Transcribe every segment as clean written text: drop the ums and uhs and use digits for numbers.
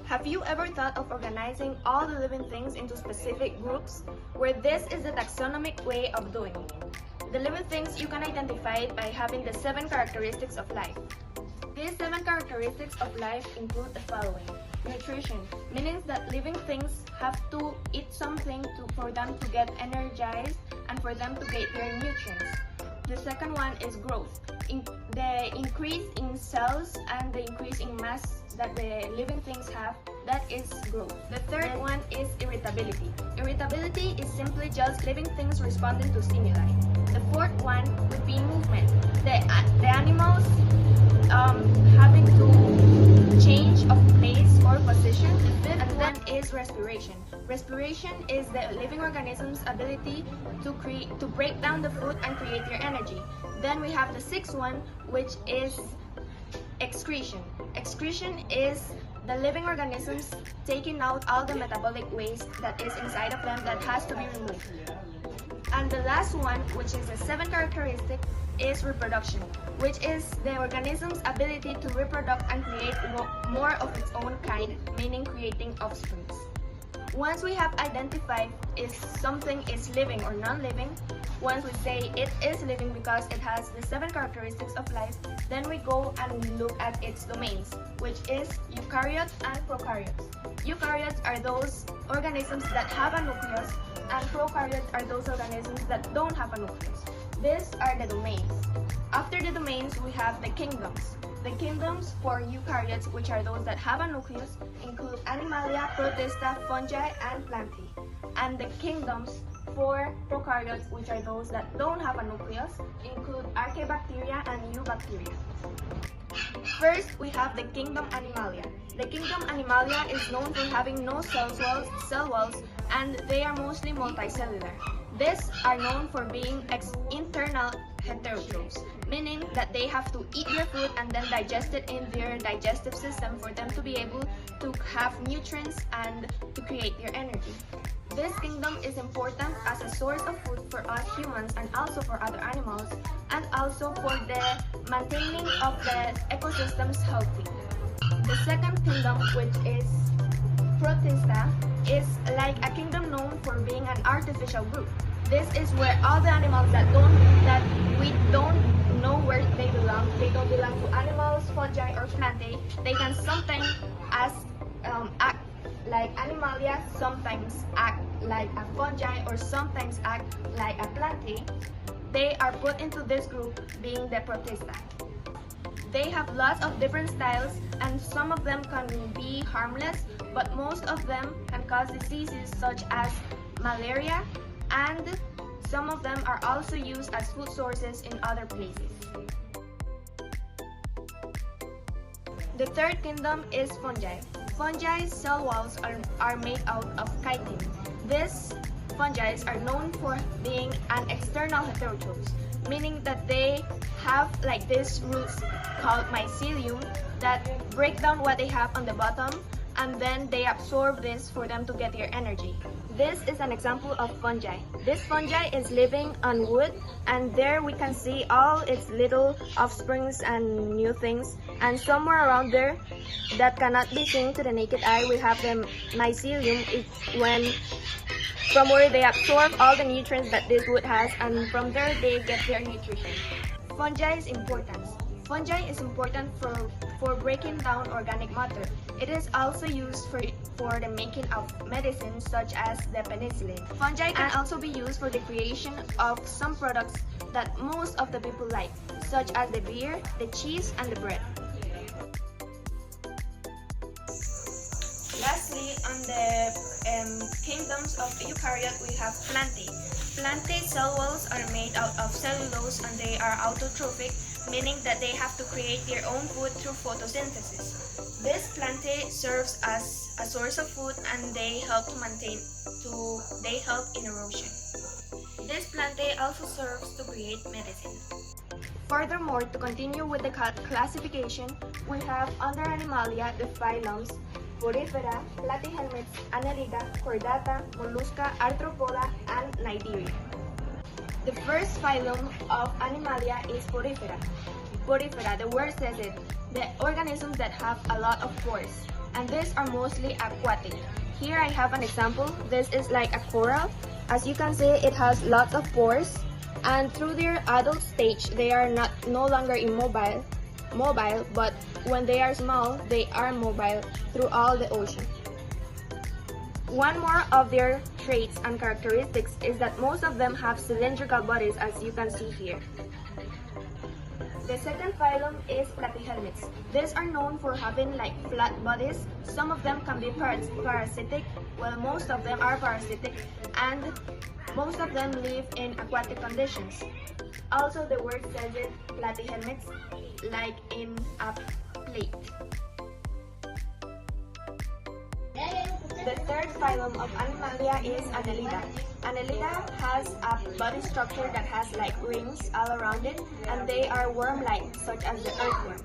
Have you ever thought of organizing all the living things into specific groups, where this is the taxonomic way of doing it? The living things you can identify by having the 7 characteristics of life. These 7 characteristics of life include the following. Nutrition, meaning that living things have to eat something for them to get energized and for them to get their nutrients. The second one is growth, the increase in cells and the increase in mass that the living things have, that is growth. The third one is irritability. Irritability is simply just living things responding to stimuli. The fourth one would be movement. The animals having to change of place or position. The fifth one is respiration. Respiration is the living organism's ability to break down the food and create their energy. Then we have the sixth one, which is excretion. Excretion is the living organisms taking out all the metabolic waste that is inside of them that has to be removed. And the last one, which is the 7th characteristic, is reproduction, which is the organism's ability to reproduce and create more of its own kind, meaning creating offsprings. Once we have identified if something is living or non-living, once we say it is living because it has the 7 characteristics of life, then we go and we look at its domains, which is eukaryotes and prokaryotes. Eukaryotes are those organisms that have a nucleus, and prokaryotes are those organisms that don't have a nucleus. These are the domains. After the domains, we have the kingdoms. The kingdoms for eukaryotes, which are those that have a nucleus, include Animalia, Protista, Fungi, and Plantae. And the kingdoms for prokaryotes, which are those that don't have a nucleus, include Archaebacteria and Eubacteria. First, we have the kingdom Animalia. The kingdom Animalia is known for having no cell walls, and they are mostly multicellular. These are known for being internal heterotrophs, meaning that they have to eat their food and then digest it in their digestive system for them to be able to have nutrients and to create their energy. This kingdom is important as a source of food for us humans and also for other animals, and also for the maintaining of the ecosystems healthy. The second kingdom, which is Protista, is like a kingdom known for being an artificial group. This is where all the animals that we don't know where they don't belong to animals, fungi, or plantae. They can sometimes act like Animalia, sometimes act like a fungi, or sometimes act like a plantae. They are put into this group being the Protista. They have lots of different styles, and some of them can be harmless, but most of them can cause diseases such as malaria, and some of them are also used as food sources in other places. The third kingdom is fungi. Fungi's cell walls are made out of chitin. These fungi are known for being an external heterotrophs, meaning that they have like these roots called mycelium that break down what they have on the bottom, and then they absorb this for them to get their energy. This is an example of fungi. This fungi is living on wood, and there we can see all its little offsprings and new things. And somewhere around there that cannot be seen to the naked eye, we have the mycelium. It's from where they absorb all the nutrients that this wood has, and from there they get their nutrition. Fungi's importance. Fungi is important for breaking down organic matter. It is also used for the making of medicines such as the penicillin. Fungi can also be used for the creation of some products that most of the people like, such as the beer, the cheese, and the bread. Lastly, on the kingdoms of eukaryote, we have Plantae. Plantae cell walls are made out of cellulose, and they are autotrophic, meaning that they have to create their own food through photosynthesis. This Plantae serves as a source of food, and they help in erosion. This Plantae also serves to create medicine. Furthermore, to continue with the classification, we have under Animalia the phylums Porifera, Platyhelminths, Annelida, Chordata, Mollusca, Arthropoda, and Cnidaria. The first phylum of Animalia is Porifera. Porifera, the word says it, the organisms that have a lot of pores. and these are mostly aquatic. Here I have an example. This is like a coral. As you can see, it has lots of pores, and through their adult stage, they are no longer immobile, but when they are small, they are mobile through all the ocean. One more of their traits and characteristics is that most of them have cylindrical bodies, as you can see here. The second phylum is Platyhelminths. These are known for having like flat bodies. Some of them can be parasitic, while most of them are parasitic, and most of them live in aquatic conditions. Also, the word says it, Platyhelminths, like in a plate. The third phylum of Animalia is Annelida. Annelida has a body structure that has like rings all around it, and they are worm-like, such as the earthworm.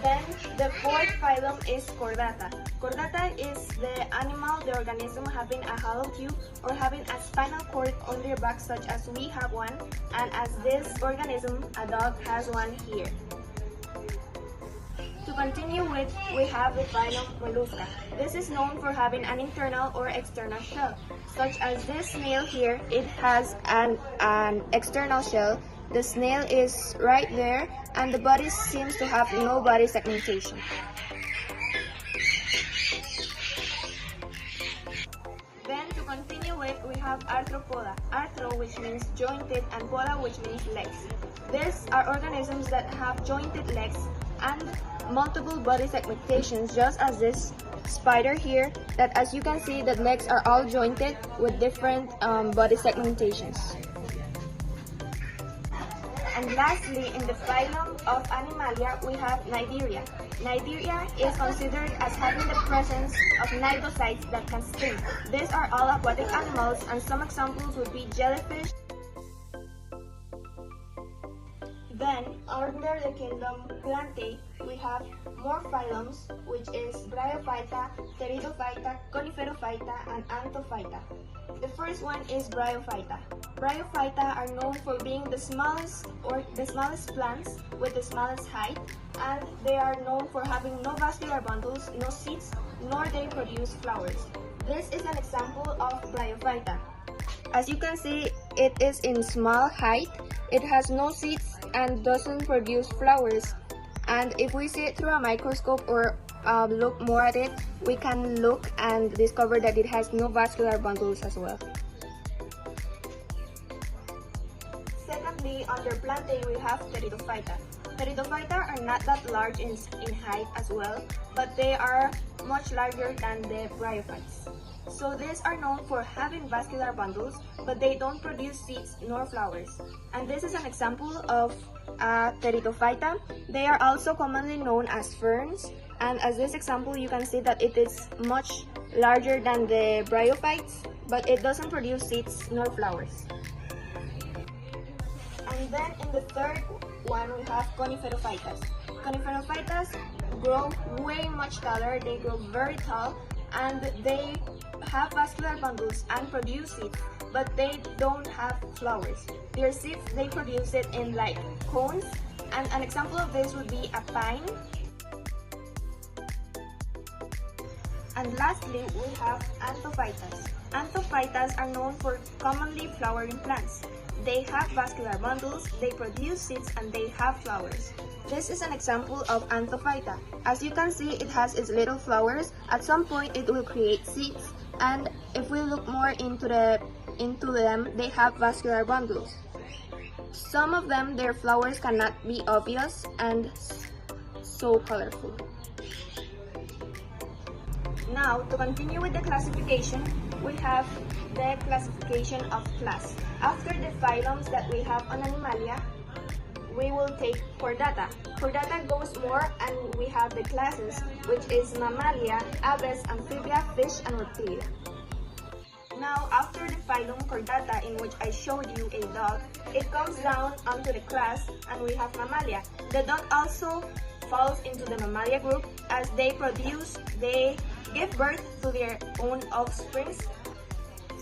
Then the fourth phylum is Chordata. Chordata is the animal, the organism having a hollow tube or having a spinal cord on their back, such as we have one, and as this organism, a dog has one here. To continue with, we have the phylum Mollusca. This is known for having an internal or external shell. Such as this snail here, it has an external shell. The snail is right there, and the body seems to have no body segmentation. Then to continue with, we have Arthropoda. Arthro, which means jointed, and poda, which means legs. These are organisms that have jointed legs and multiple body segmentations, just as this spider here, that as you can see, the legs are all jointed with different body segmentations. And lastly, in the phylum of Animalia, we have Cnidaria. Cnidaria is considered as having the presence of cnidocytes that can sting. These are all aquatic animals, and some examples would be jellyfish. Then, under the kingdom Plantae, we have more phylums, which is Bryophyta, Pteridophyta, Coniferophyta, and Anthophyta. The first one is Bryophyta. Bryophyta are known for being the smallest plants with the smallest height, and they are known for having no vascular bundles, no seeds, nor they produce flowers. This is an example of Bryophyta. As you can see, it is in small height, it has no seeds, and doesn't produce flowers. And if we see it through a microscope or look more at it, we can look and discover that it has no vascular bundles as well. Secondly, under Plantae, we have Pteridophyta. Pteridophyta are not that large in height as well, but they are much larger than the bryophytes. So these are known for having vascular bundles, but they don't produce seeds nor flowers. And this is an example of Pteridophyta. They are also commonly known as ferns, and as this example, you can see that it is much larger than the bryophytes, but it doesn't produce seeds nor flowers. And then in the third one, we have Coniferophytas. Coniferophytas grow way much taller, they grow very tall, and they have vascular bundles and produce seeds, but they don't have flowers. Their seeds, they produce it in like cones, and an example of this would be a pine. And lastly, we have Anthophytas. Anthophytas are known for commonly flowering plants. They have vascular bundles, they produce seeds, and they have flowers. This is an example of Anthophyta. As you can see, it has its little flowers. At some point, it will create seeds, and if we look more into them, they have vascular bundles. Some of them, their flowers cannot be obvious and so colorful. Now, to continue with the classification, we have the classification of class. After the phylums that we have on Animalia, we will take Chordata. Chordata goes more, and we have the classes, which is Mammalia, Aves, Amphibia, Fish, and Reptilia. Now, after the phylum Chordata, in which I showed you a dog, it comes down onto the class, and we have Mammalia. The dog also falls into the Mammalia group, as they give birth to their own offsprings.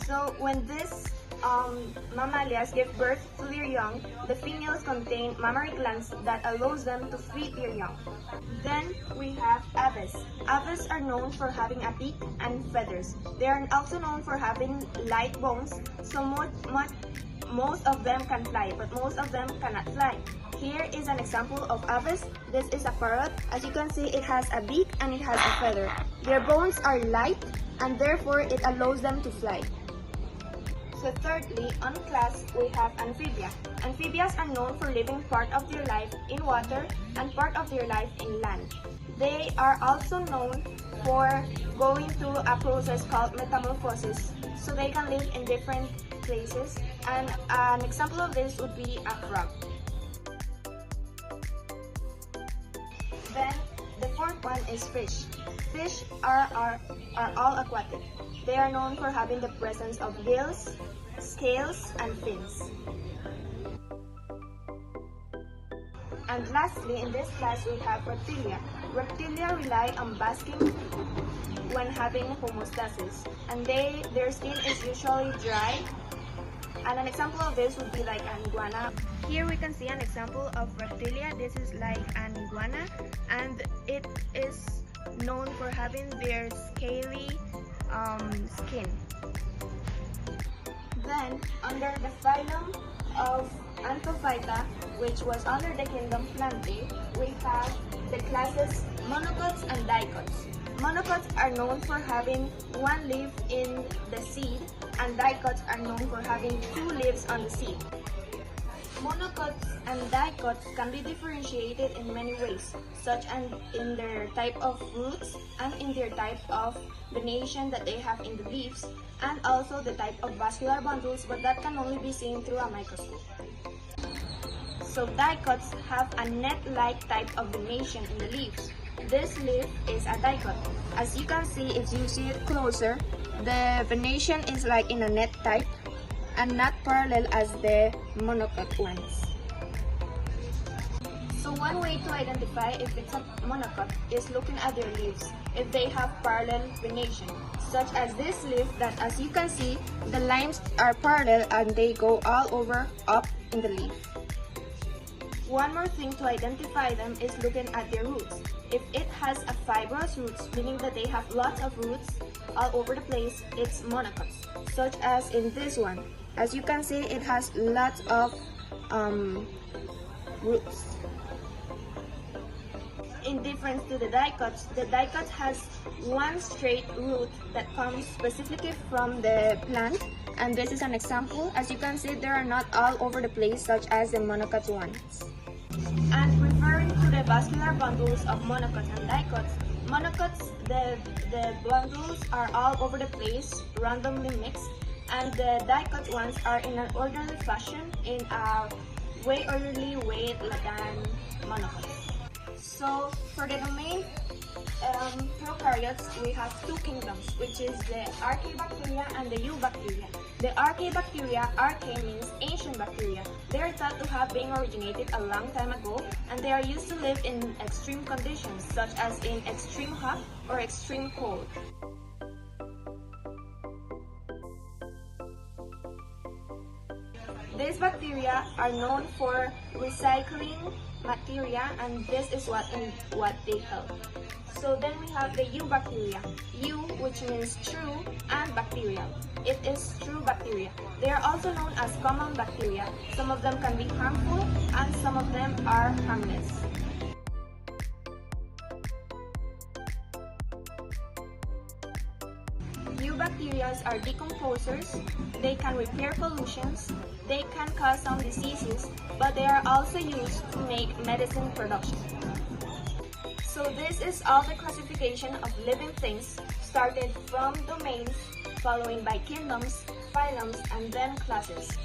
So when this mammalias give birth to their young, the females contain mammary glands that allows them to feed their young. Then we have aves. Aves are known for having a beak and feathers. They are also known for having light bones, so most of them can fly, but most of them cannot fly. Here is an example of aves. This is a parrot. As you can see, it has a beak and it has a feather. Their bones are light and therefore it allows them to fly. So thirdly, on class, we have amphibia. Amphibians are known for living part of their life in water and part of their life in land. They are also known for going through a process called metamorphosis, so they can live in different places, and an example of this would be a frog. Then the fourth one is fish. Fish are all aquatic. They are known for having the presence of gills, scales, and fins. And lastly, in this class, we have reptilia. Reptilia rely on basking when having homeostasis, and their skin is usually dry. And an example of this would be like an iguana. Here we can see an example of reptilia. This is like an iguana, and it is known for having their scaly skin. Then, under the phylum of Anthophyta, which was under the kingdom Plantae, we have the classes monocots and dicots. Monocots are known for having one leaf in the seed, and dicots are known for having two leaves on the seed. Monocots and dicots can be differentiated in many ways, such as in their type of roots and in their type of venation that they have in the leaves, and also the type of vascular bundles, but that can only be seen through a microscope. So dicots have a net-like type of venation in the leaves. This leaf is a dicot. As you can see, if you see it closer, the venation is like in a net type and not parallel as the monocot ones. So one way to identify if it's a monocot is looking at their leaves, if they have parallel venation, such as this leaf that, as you can see, the lines are parallel and they go all over up in the leaf. One more thing to identify them is looking at their roots. If it has a fibrous roots, meaning that they have lots of roots all over the place, it's monocots, such as in this one. As you can see, it has lots of roots. In difference to the dicot has one straight root that comes specifically from the plant, and this is an example. As you can see, they are not all over the place, such as the monocot ones. And referring to the vascular bundles of monocots and dicots, monocots, the bundles are all over the place, randomly mixed, and the dicot ones are in an orderly fashion, in a way orderly way than monocots. So for the domain prokaryotes, we have two kingdoms, which is the Archaebacteria and the Eubacteria. The Archaebacteria, archae means ancient bacteria. They are thought to have been originated a long time ago, and they are used to live in extreme conditions, such as in extreme hot or extreme cold. These bacteria are known for recycling materia, and this is what they help. So then we have the Eubacteria. Eu, which means true, and bacterial. It is true bacteria. They are also known as common bacteria. Some of them can be harmful and some of them are harmless. Eubacteria are decomposers. They can repair pollutions. They can cause some diseases, but they are also used to make medicine production. So this is all the classification of living things, started from domains, following by kingdoms, phylums, and then classes.